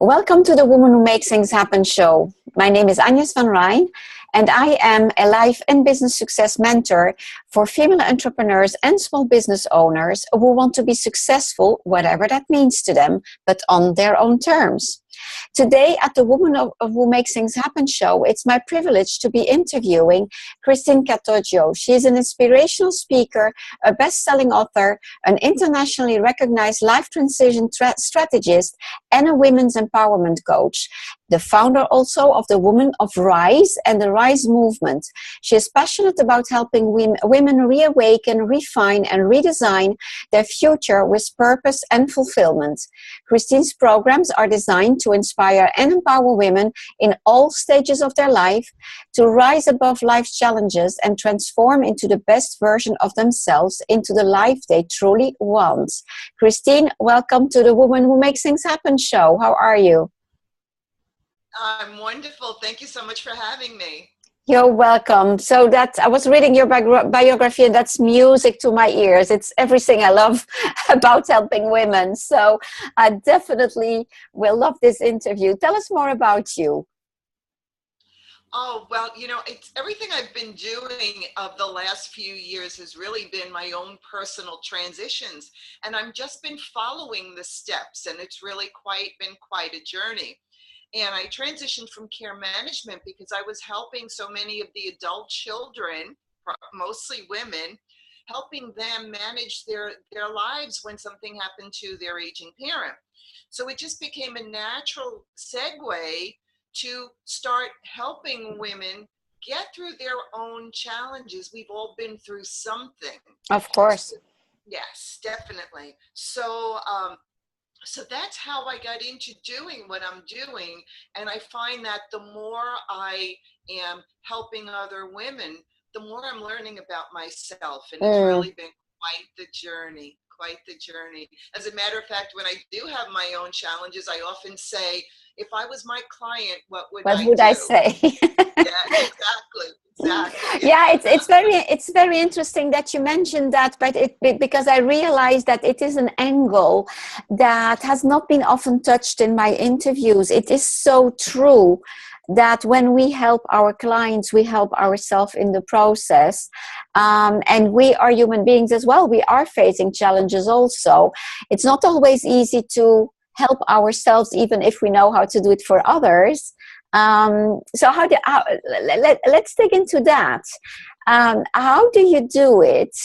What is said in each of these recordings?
Welcome to the Woman Who Makes Things Happen show. My name is Agnes van Rhijn, and I am a life and business success mentor for female entrepreneurs and small business owners who want to be successful, whatever that means to them, but on their own terms. Today at the Woman Who Makes Things Happen show, it's my privilege to be interviewing Christine Catoggio. She is an inspirational speaker, a best-selling author, an internationally recognized life transition strategist, and a women's empowerment coach. The founder also of the Women of R.I.S.E and the R.I.S.E Movement. She is passionate about helping women reawaken, refine, and redesign their future with purpose and fulfillment. Christine's programs are designed to inspire and empower women in all stages of their life to rise above life's challenges and transform into the best version of themselves, into the life they truly want. Christine, welcome to the Woman Who Makes Things Happen show. How are you? I'm wonderful. Thank you so much for having me. You're welcome. So I was reading your biography, and that's music to my ears. It's everything I love about helping women. So I definitely will love this interview. Tell us more about you. Oh, well, it's everything I've been doing of the last few years has really been my own personal transitions. And I've just been following the steps, and it's really been quite a journey. And I transitioned from care management because I was helping so many of the adult children, mostly women, helping them manage their lives when something happened to their aging parent. So it just became a natural segue to start helping women get through their own challenges. We've all been through something. Of course. Yes, definitely. So that's how I got into doing what I'm doing. And I find that the more I am helping other women, the more I'm learning about myself. And it's really been quite the journey, As a matter of fact, when I do have my own challenges, I often say, if I was my client, what would I say? Yeah, exactly. Yeah, it's very interesting that you mentioned that, but because I realized that it is an angle that has not been often touched in my interviews. It is so true that when we help our clients, we help ourselves in the process, and we are human beings as well. We are facing challenges also. It's not always easy to help ourselves, even if we know how to do it for others. So let's dig into that. How do you do it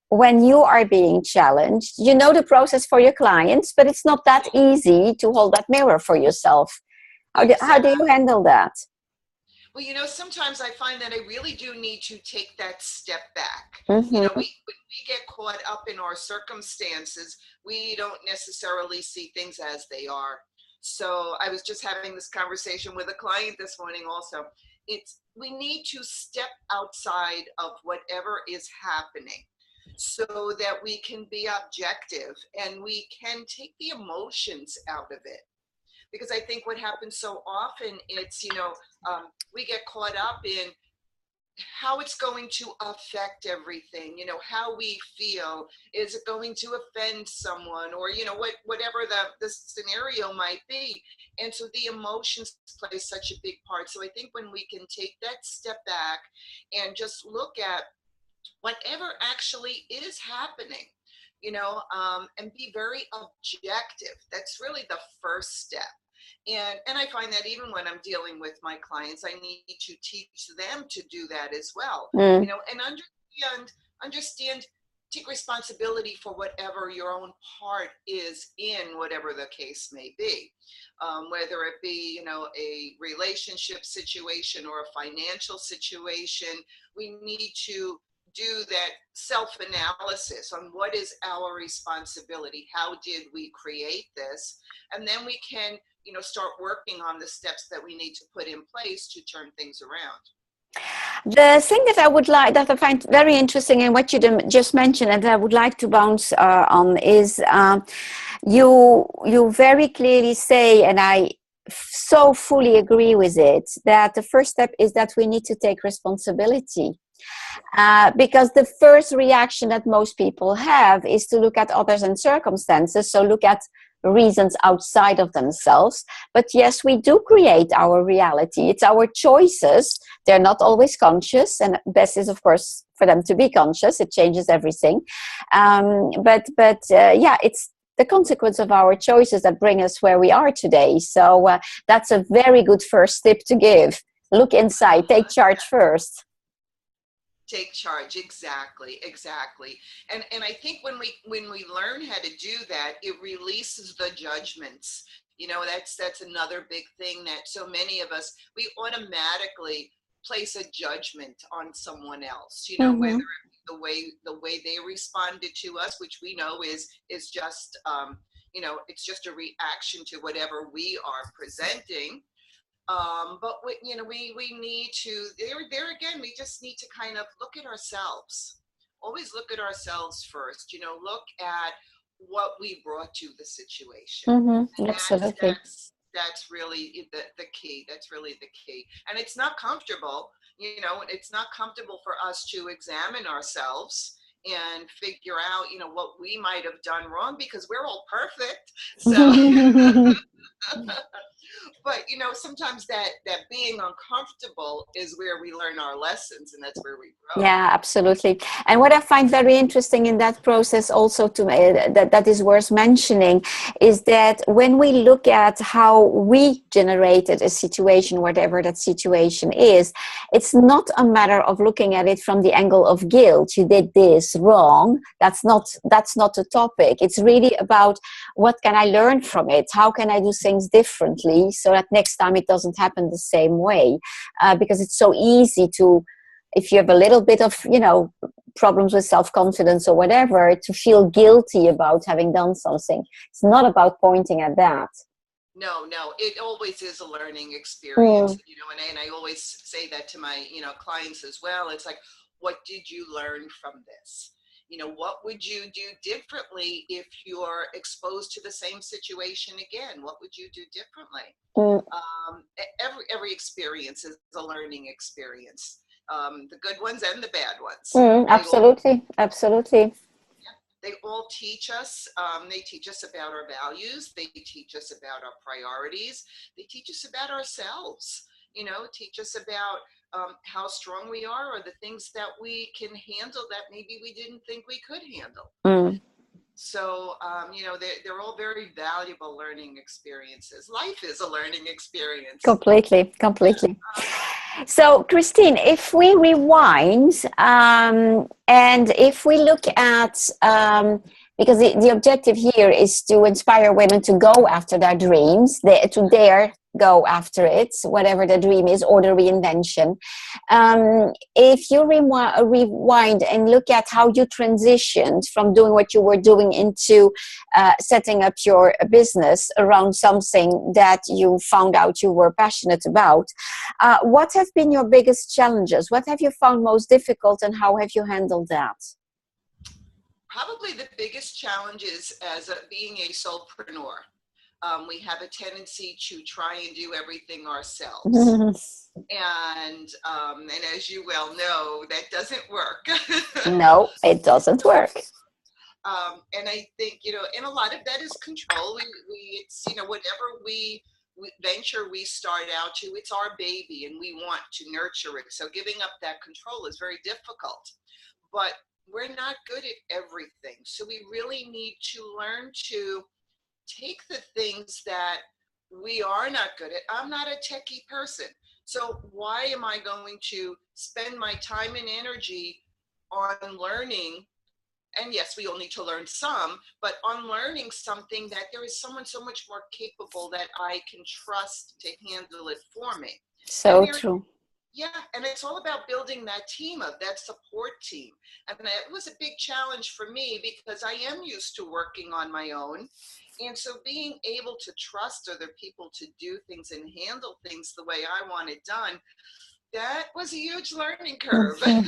when you are being challenged? You know the process for your clients, but it's not that easy to hold that mirror for yourself. How do you handle that? Well, sometimes I find that I really do need to take that step back. Mm-hmm. When we get caught up in our circumstances, we don't necessarily see things as they are. So I was just having this conversation with a client this morning also. We need to step outside of whatever is happening so that we can be objective and we can take the emotions out of it. Because I think what happens so often, we get caught up in how it's going to affect everything, how we feel. Is it going to offend someone, or, whatever the scenario might be. And so the emotions play such a big part. So I think when we can take that step back and just look at whatever actually is happening, and be very objective, that's really the first step. And I find that even when I'm dealing with my clients, I need to teach them to do that as well. And understand, take responsibility for whatever your own part is in whatever the case may be. Whether it be, a relationship situation or a financial situation, we need to do that self-analysis on what is our responsibility, how did we create this, and then we can start working on the steps that we need to put in place to turn things around. The thing that I find very interesting in what you just mentioned, and I would like to bounce on, is you very clearly say, and I so fully agree with it, that the first step is that we need to take responsibility. Because the first reaction that most people have is to look at others and circumstances, so look at reasons outside of themselves. But yes, we do create our reality. It's our choices. They're not always conscious, and best is, of course, for them to be conscious. It changes everything. Yeah, it's the consequence of our choices that bring us where we are today. So that's a very good first tip to give. Look inside, take charge first. Take charge, exactly. And I think when we learn how to do that, it releases the judgments. That's another big thing, that so many of us, we automatically place a judgment on someone else, whether the way they responded to us, which we know is just it's just a reaction to whatever we are presenting. But we need to, there again, we just need to kind of look at ourselves. Always look at ourselves first. Look at what we brought to the situation. Absolutely. That's really the key. That's really the key. And it's not comfortable. It's not comfortable for us to examine ourselves and figure out, what we might have done wrong, because we're all perfect. So. But sometimes that being uncomfortable is where we learn our lessons, and that's where we grow. Yeah, absolutely. And what I find very interesting in that process also that is worth mentioning is that when we look at how we generated a situation, whatever that situation is, it's not a matter of looking at it from the angle of guilt. You did this wrong. That's not the topic. It's really about, what can I learn from it? How can I do things differently so that next time it doesn't happen the same way? Because it's so easy to, if you have a little bit of, problems with self-confidence or whatever, to feel guilty about having done something. It's not about pointing at that. No, it always is a learning experience, and I always say that to my, clients as well. It's like, what did you learn from this? What would you do differently if you're exposed to the same situation again? What would you do differently? Every experience is a learning experience. The good ones and the bad ones. Absolutely. They all teach us. They teach us about our values. They teach us about our priorities. They teach us about ourselves. Teach us about how strong we are, or the things that we can handle that maybe we didn't think we could handle. So, they're all very valuable learning experiences. Life is a learning experience. Completely. So, Christine, if we rewind and if we look at, because the objective here is to inspire women to go after their dreams, to dare go after it, whatever the dream is, or the reinvention. If you rewind and look at how you transitioned from doing what you were doing into setting up your business around something that you found out you were passionate about, what have been your biggest challenges? What have you found most difficult, and how have you handled that? Probably the biggest challenge is as being a solopreneur. We have a tendency to try and do everything ourselves. And as you well know, that doesn't work. No, it doesn't work. And I think, and a lot of that is control. It's, whatever we venture we start out to, it's our baby and we want to nurture it. So giving up that control is very difficult. But we're not good at everything. So we really need to learn to take the things that we are not good at. I'm not a techie person. So why am I going to spend my time and energy on learning? And yes, we all need to learn some, but on learning something that there is someone so much more capable that I can trust to handle it for me. So true. Yeah, and it's all about building that team up, that support team. And that was a big challenge for me because I am used to working on my own. And so being able to trust other people to do things and handle things the way I want it done, that was a huge learning curve. And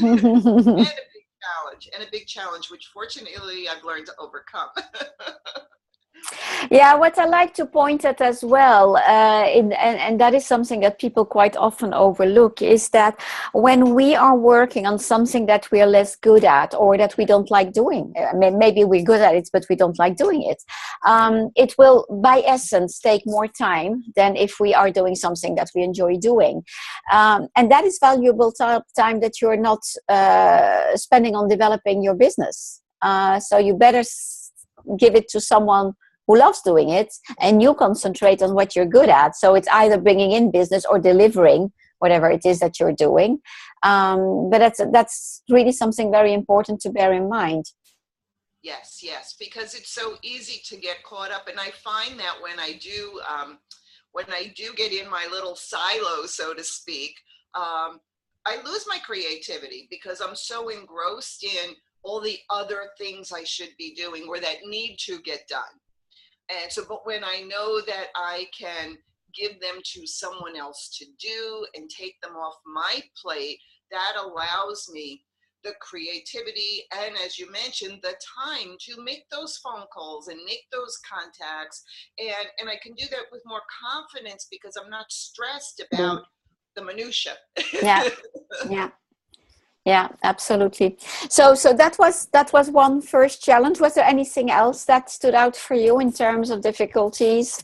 a big challenge, which fortunately I've learned to overcome. Yeah, what I like to point at as well, and that is something that people quite often overlook, is that when we are working on something that we are less good at or that we don't like doing, I mean, maybe we're good at it, but we don't like doing it, it will, by essence, take more time than if we are doing something that we enjoy doing. And that is valuable time that you're not spending on developing your business. So you better give it to someone who loves doing it, and you concentrate on what you're good at. So it's either bringing in business or delivering whatever it is that you're doing. But that's really something very important to bear in mind. Yes, yes, because it's so easy to get caught up, and I find that when I do get in my little silo, so to speak, I lose my creativity because I'm so engrossed in all the other things I should be doing or that need to get done. And so, but when I know that I can give them to someone else to do and take them off my plate, that allows me the creativity and, as you mentioned, the time to make those phone calls and make those contacts. And I can do that with more confidence because I'm not stressed about Mm. the minutia. Yeah, yeah. Yeah, absolutely. So that was one first challenge. Was there anything else that stood out for you in terms of difficulties?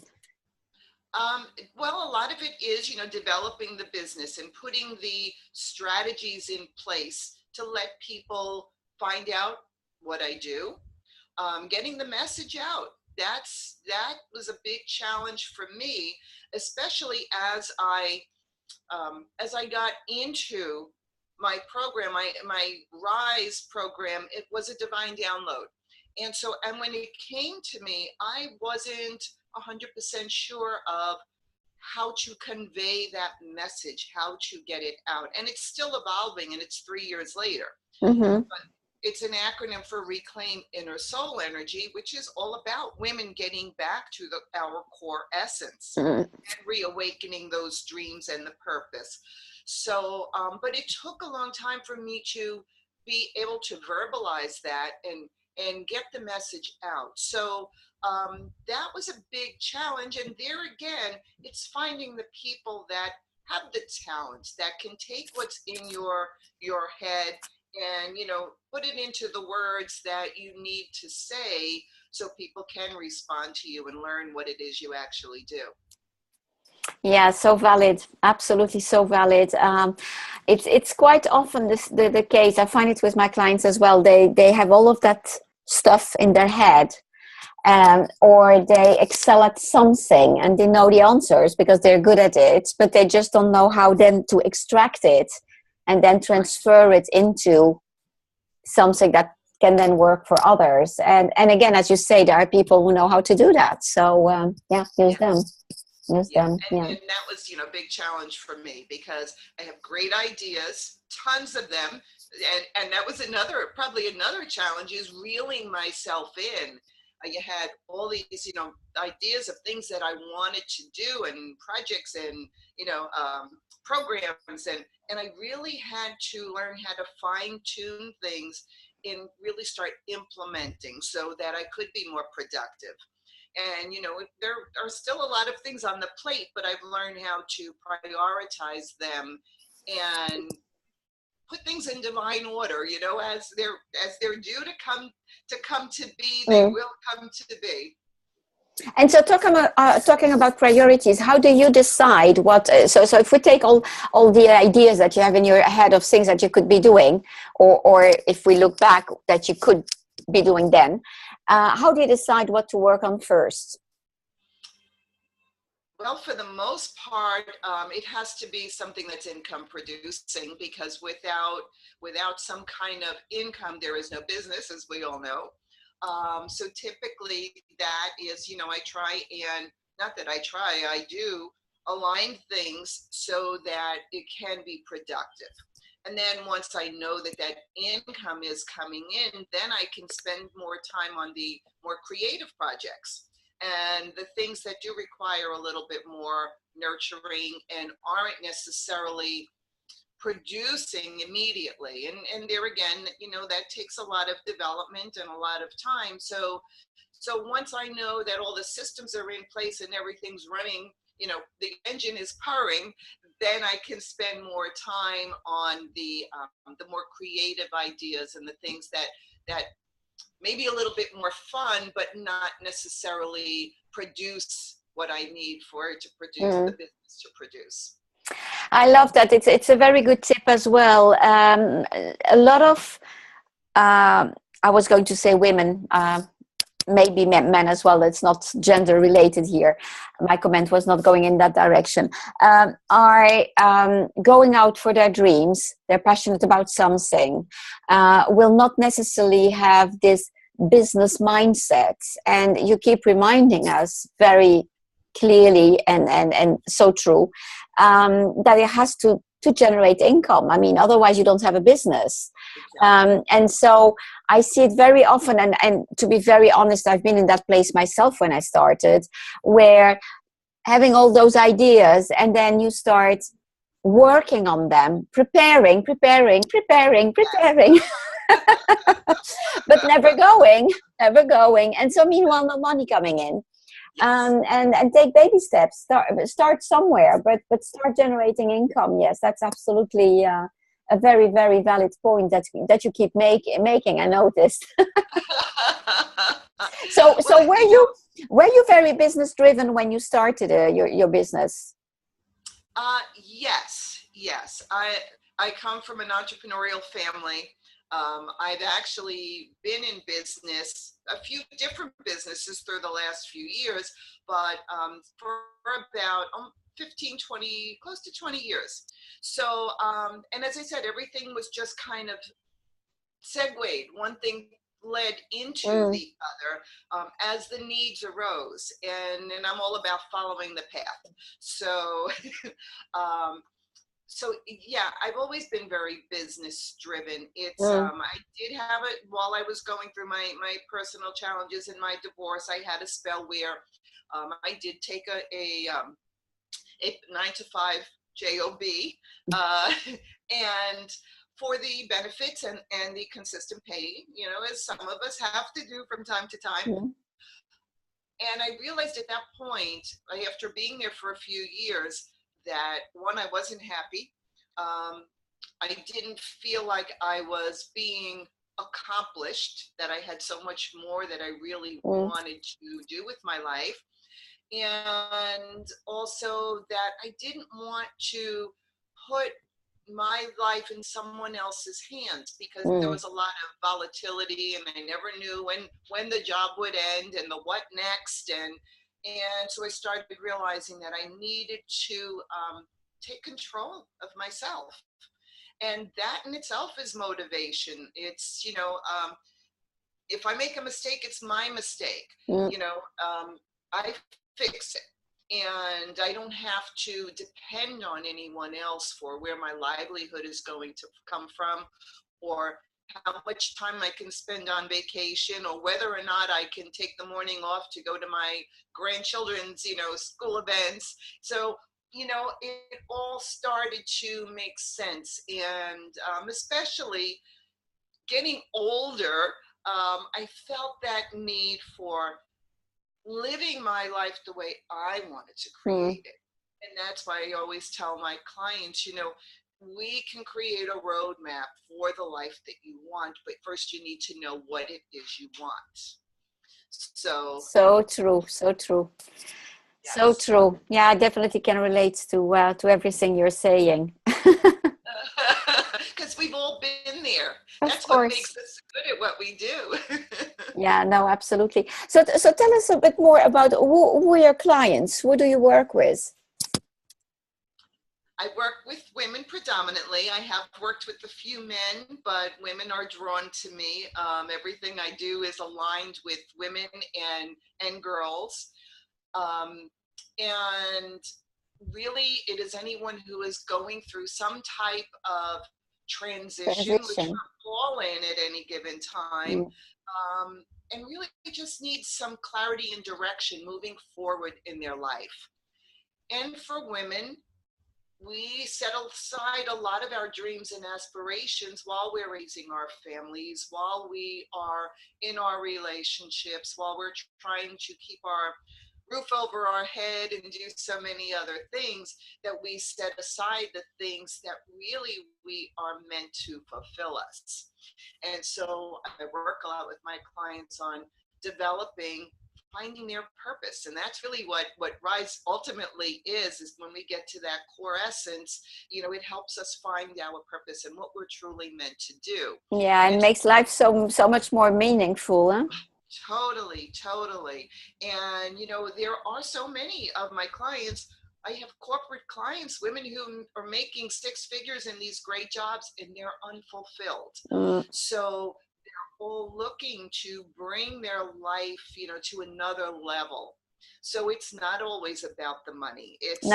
Well, a lot of it is, developing the business and putting the strategies in place to let people find out what I do, getting the message out. That was a big challenge for me, especially as I got into my program, my R.I.S.E program. It was a divine download, and when it came to me, I wasn't 100% sure of how to convey that message, how to get it out. And it's still evolving, and it's 3 years later. Mm-hmm. But it's an acronym for Reclaim Inner Soul Energy, which is all about women getting back to our core essence Mm-hmm. and reawakening those dreams and the purpose. So, but it took a long time for me to be able to verbalize that and get the message out. So that was a big challenge. And there again, it's finding the people that have the talent that can take what's in your head and put it into the words that you need to say so people can respond to you and learn what it is you actually do. Yeah, so valid. Absolutely, so valid. It's quite often the case. I find it with my clients as well. They have all of that stuff in their head, or they excel at something and they know the answers because they're good at it, but they just don't know how then to extract it and then transfer it into something that can then work for others. And again, as you say, there are people who know how to do that. So yeah, use them. Use Yeah, them. Yeah. and that was, a big challenge for me because I have great ideas, tons of them, and that was probably another challenge is reeling myself in. You had all these, ideas of things that I wanted to do and projects and, programs, and I really had to learn how to fine tune things and really start implementing so that I could be more productive. And there are still a lot of things on the plate, but I've learned how to prioritize them and put things in divine order, as they're due to come to be. They Mm. will come to be. And so talking about priorities, how do you decide what? So if we take all the ideas that you have in your head of things that you could be doing, or if we look back that you could be doing then, how do you decide what to work on first? Well, for the most part, it has to be something that's income producing because without some kind of income, there is no business, as we all know. So typically, that is, I try and not that I try, I do align things so that it can be productive. And then once I know that that income is coming in, then I can spend more time on the more creative projects and the things that do require a little bit more nurturing and aren't necessarily producing immediately. And there again, that takes a lot of development and a lot of time. So So once I know that all the systems are in place and everything's running, the engine is purring, then I can spend more time on the more creative ideas and the things that maybe a little bit more fun, but not necessarily produce what I need for it to produce, the business to produce. I love that. It's a very good tip as well. A lot of, I was going to say women, maybe men as well. It's not gender related here. My comment was not going in that direction. Are going out for their dreams. They're passionate about something. Will not necessarily have this business mindset. And you keep reminding us very clearly and so true that it has to generate income. I mean, otherwise you don't have a business. And so I see it very often, and to be very honest, I've been in that place myself when I started, where having all those ideas and then you start working on them, preparing, but never going. And so meanwhile, no money coming in. And take baby steps. Start somewhere, but start generating income. Yes, that's absolutely a very, very valid point that you keep making. I noticed. So were you very business driven when you started your business? Yes. I come from an entrepreneurial family. I've actually been in business, a few different businesses through the last few years, but for about 15, 20, close to 20 years. So, and as I said, everything was just kind of segued. One thing led into the other as the needs arose. And I'm all about following the path. So, So yeah, I've always been very business driven. It's I did have it while I was going through my personal challenges in my divorce. I had a spell where I did take a 9-to-5 job, and for the benefits and the consistent pay, as some of us have to do from time to time. And I realized at that point, after being there for a few years, that one, I wasn't happy. I didn't feel like I was being accomplished, that I had so much more that I really wanted to do with my life. And also that I didn't want to put my life in someone else's hands, because there was a lot of volatility and I never knew when the job would end and the what next. And so I started realizing that I needed to take control of myself. And that in itself is motivation. It's, if I make a mistake, it's my mistake. I fix it. And I don't have to depend on anyone else for where my livelihood is going to come from, or how much time I can spend on vacation, or whether or not I can take the morning off to go to my grandchildren's, school events. So, it all started to make sense. And especially getting older, I felt that need for living my life the way I wanted to create it. And that's why I always tell my clients, we can create a roadmap for the life that you want, but first you need to know what it is you want. So true. Yes. So true. Yeah, I definitely can relate to everything you're saying. Because we've all been there. Of That's course. what makes us good at what we do. Yeah, no, absolutely. So tell us a bit more about who are your clients? Who do you work with? I work with women predominantly. I have worked with a few men, but women are drawn to me. Everything I do is aligned with women and girls. And really, it is anyone who is going through some type of transition. Which we're all in at any given time. And really just needs some clarity and direction moving forward in their life. And for women, we set aside a lot of our dreams and aspirations while we're raising our families, while we are in our relationships, while we're trying to keep our roof over our head and do so many other things, that we set aside the things that really we are meant to fulfill us. And so I work a lot with my clients on developing, finding their purpose. And that's really what R.I.S.E ultimately is when we get to that core essence, it helps us find our purpose and what we're truly meant to do. Yeah, and makes life so much more meaningful, huh? Totally. And, there are so many of my clients. I have corporate clients, women who are making six figures in these great jobs, and they're unfulfilled. So all looking to bring their life, to another level. So it's not always about the money. It's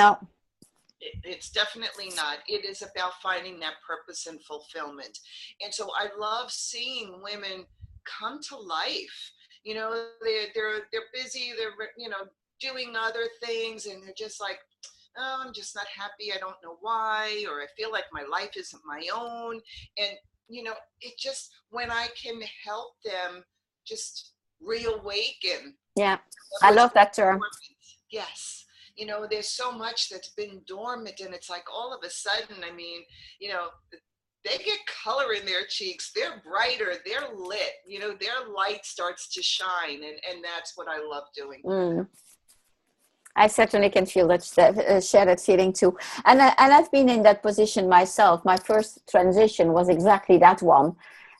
definitely not. It is about finding that purpose and fulfillment. And so I love seeing women come to life. They're busy. They're doing other things, and they're just like, oh, I'm just not happy. I don't know why, or I feel like my life isn't my own. And it just, when I can help them just reawaken. Yeah, I love that term. Yes. There's so much that's been dormant, and it's like all of a sudden, they get color in their cheeks. They're brighter. They're lit. Their light starts to shine, and that's what I love doing. I certainly can feel that, share that feeling too. And I've been in that position myself. My first transition was exactly that one.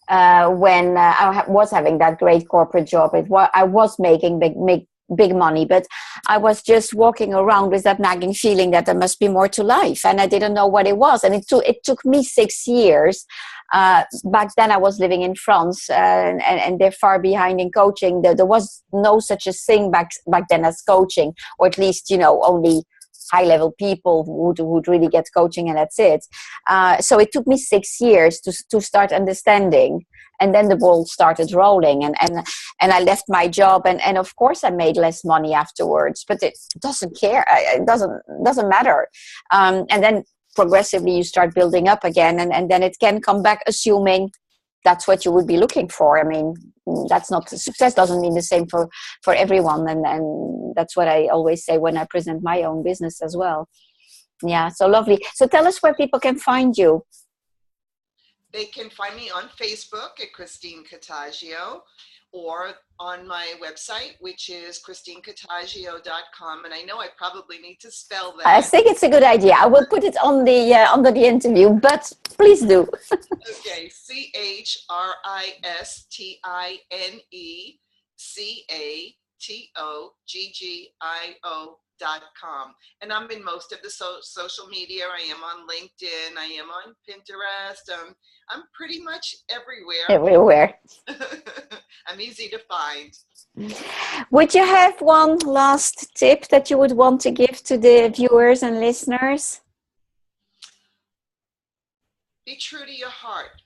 When I was having that great corporate job, I was making big money, but I was just walking around with that nagging feeling that there must be more to life, and I didn't know what it was. And it took me 6 years. Back then I was living in France, and they're far behind in coaching. There was no such a thing back then as coaching, or at least, only high level people would really get coaching, and that's it. So it took me 6 years to start understanding. And then the ball started rolling, and I left my job, and of course I made less money afterwards, but it doesn't care. It doesn't matter. And then progressively you start building up again, and then it can come back, assuming that's what you would be looking for. I mean, that's not, success doesn't mean the same for everyone, and that's what I always say when I present my own business as well. Yeah, so lovely. So tell us where people can find you. They can find me on Facebook at Christine Catoggio, or on my website, which is christinecatoggio.com. And I know I probably need to spell that. I think it's a good idea. I will put it on the under the interview, but please do. Okay, CHRISTINECATOGGIO.com. And I'm in most of the social media. I am on LinkedIn. I am on Pinterest. I'm pretty much everywhere. Everywhere. I'm easy to find. Would you have one last tip that you would want to give to the viewers and listeners? Be true to your heart.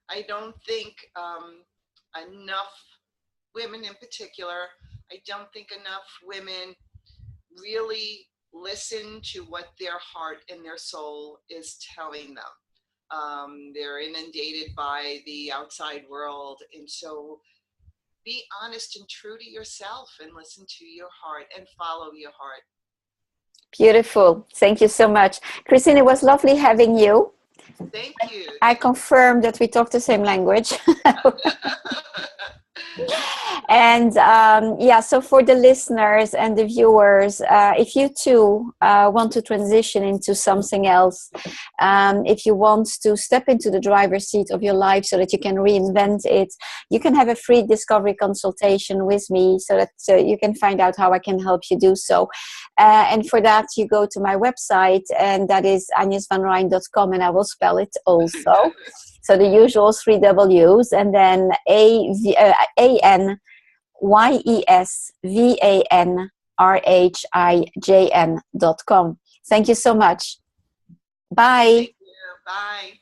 I don't think enough women in particular, I don't think enough women really listen to what their heart and their soul is telling them. They're inundated by the outside world. And so be honest and true to yourself, and listen to your heart and follow your heart. Beautiful. Thank you so much. Christine, it was lovely having you. Thank you. I confirm that we talk the same language. And so for the listeners and the viewers, if you too want to transition into something else, if you want to step into the driver's seat of your life so that you can reinvent it, you can have a free discovery consultation with me, so that you can find out how I can help you do so. And for that, you go to my website, and that is agnesvanrhijn.com, and I will spell it also. So the usual 3 W's, and then ANYESVANRHIJN.com. Thank you so much. Bye. Thank you. Bye.